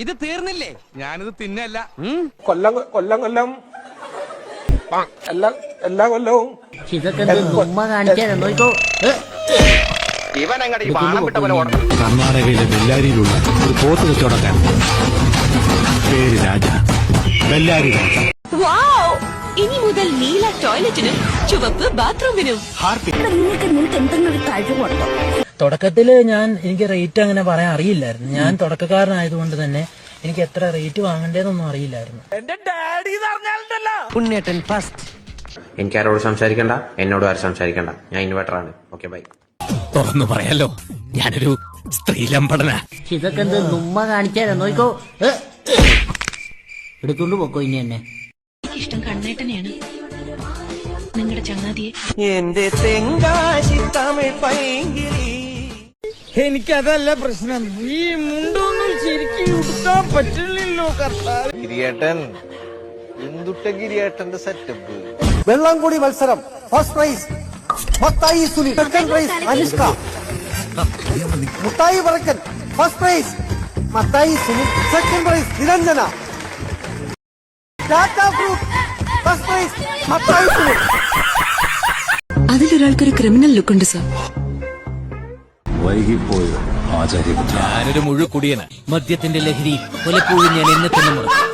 ഇത് തീർന്നില്ലേ? ഞാനിത് തിന്നല്ല. കൊല്ലം എല്ലാ കൊല്ലവും ഇതൊക്കെ ഉമ്മ കാണിക്കാതെ നോക്കോ. കർണാടകയിലെ ബെല്ലാരിയിലുള്ള ഒരു പോത്ത് കച്ചവടക്കാരൻ, പേര് രാജ. ബെല്ലാരി രാജ. ഇനി മുതൽ നീല ടോയ്ലറ്റിനും ചുവപ്പ് ബാത്റൂമിനും. തുടക്കത്തില് എനിക്ക് റേറ്റ് അങ്ങനെ പറയാൻ അറിയില്ലായിരുന്നു. ഞാൻ തുടക്കക്കാരനായതുകൊണ്ട് തന്നെ എനിക്ക് എത്ര റേറ്റ് വാങ്ങണ്ടേന്നൊന്നും അറിയില്ലായിരുന്നു. ഉണ്ണേട്ടൻ ഫസ്റ്റ്. എനിക്ക് ആരോട് സംസാരിക്കണ്ട, എന്നോട് ആരും സംസാരിക്കണ്ട. ഞാൻ ഇൻവെർട്ടറാണ്. Okay bye. തുറന്നു പറയാലോ, ഞാനൊരു സ്ത്രീലമ്പടന. ഇതൊക്കെ ഉമ്മ കാണിക്കാതെ നോക്കോ. എടുത്തോണ്ട് പോക്കോ ഇനി എന്നെ. ഇഷ്ടം കണ്ണേട്ടനെയാണ്, നിങ്ങളുടെ ചങ്ങാതിയെ. എന്റെ തെങ്കാശി തമിഴ് പൈങ്കിളി. എനിക്കതല്ല പ്രശ്നം, ഈ മുണ്ടൊന്നും ശരിക്കും ഉടുക്കാൻ പറ്റില്ലല്ലോ. ഗിരിയേട്ടൻ എന്തുട്ട ഗിരിയേട്ടന്റെ സെറ്റപ്പ്. വെള്ളംകൂടി മത്സരം. First prize Mathai Sunil, second prize Anushka. മുട്ടായി പറക്കൻ. First prize Mathai Sunil, second prize Niranjana. Tata fruit, first prize Mathai Sunil. അതിലൊരാൾക്കൊരു ക്രിമിനൽ ലുക്ക് ഉണ്ട് സർ. വൈകിപ്പോയത് ആചാര്യപുത്ര. ഞാനൊരു മുഴുക്കുടിയന. മദ്യത്തിന്റെ ലഹരി പലപ്പോഴും ഞാൻ എന്നെ തന്നെ മറക്കും.